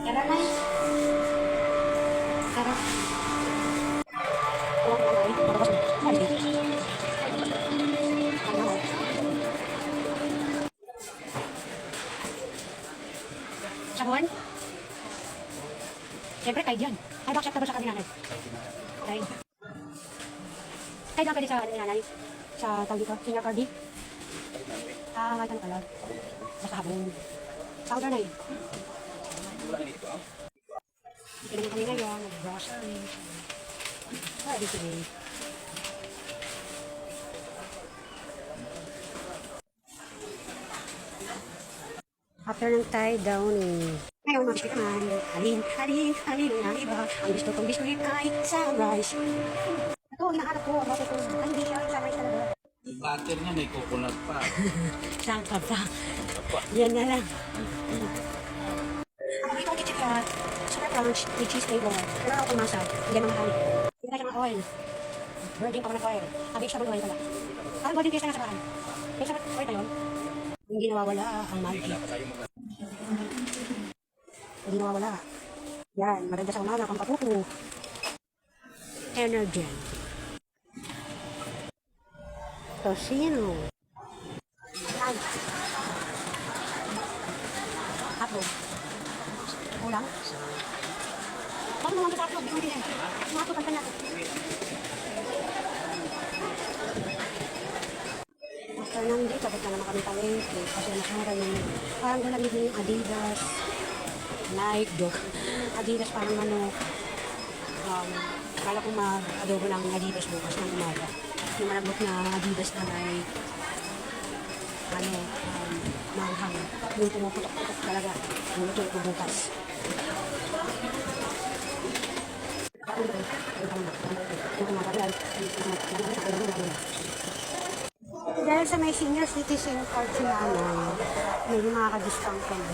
Tara na. Tara. Sabon? Siyempre, kayo dyan. Ay, bakit acceptable sa kami natin? Kayo. Kayo lang pwede sa ano nanay? Sa tawag dito? Senior Cardi? Kahit ano color? Basta sabon. Powder na yun. Hindi naman kami ngayon. Mag-grocery. Pwede sige. After ng tie downing. Ngayon, mga biskuit naman. Halin ang iba. Ang gusto kong biskuit ay sunrise. Ito, hinahanap ko. Bakit ko? Hindi siya sunrise talaga. Yung butter niya may coconut pa. Saan ka pa? Yan na lang. Ako ito ang kitchikat. Super crunch with cheese flavor. Pero ako kumasa. Hindi naman mahal. Hindi na siya ng oil. Virgin coconut oil. Vegetable oil pala. Parang golden taste na sa bahan. May sarap oil na yun. Hindi nawawala ang magic. Hindi nawawala. Yan, maganda sa umaga kung papupo. Energen. Tocino. Yan. Hotdog. Ulang. Bakit naman sa hotdog? Di ko din yan. Yung hotdog, pagkan natin. After nang dito, tapos na naman kami palengke. Kasi nakara yung parang gulang yung Adidas. Nike, joke. Adidas parang manok. Kala ko mag-adobo ng Adidas bukas ng umaga. Yung malabot na Adidas na may manghang. Yung pumuputok-putok talaga. Yung luto ko bukas. Dahil sa may senior citizen card si nanay, may mga ka-discount kami.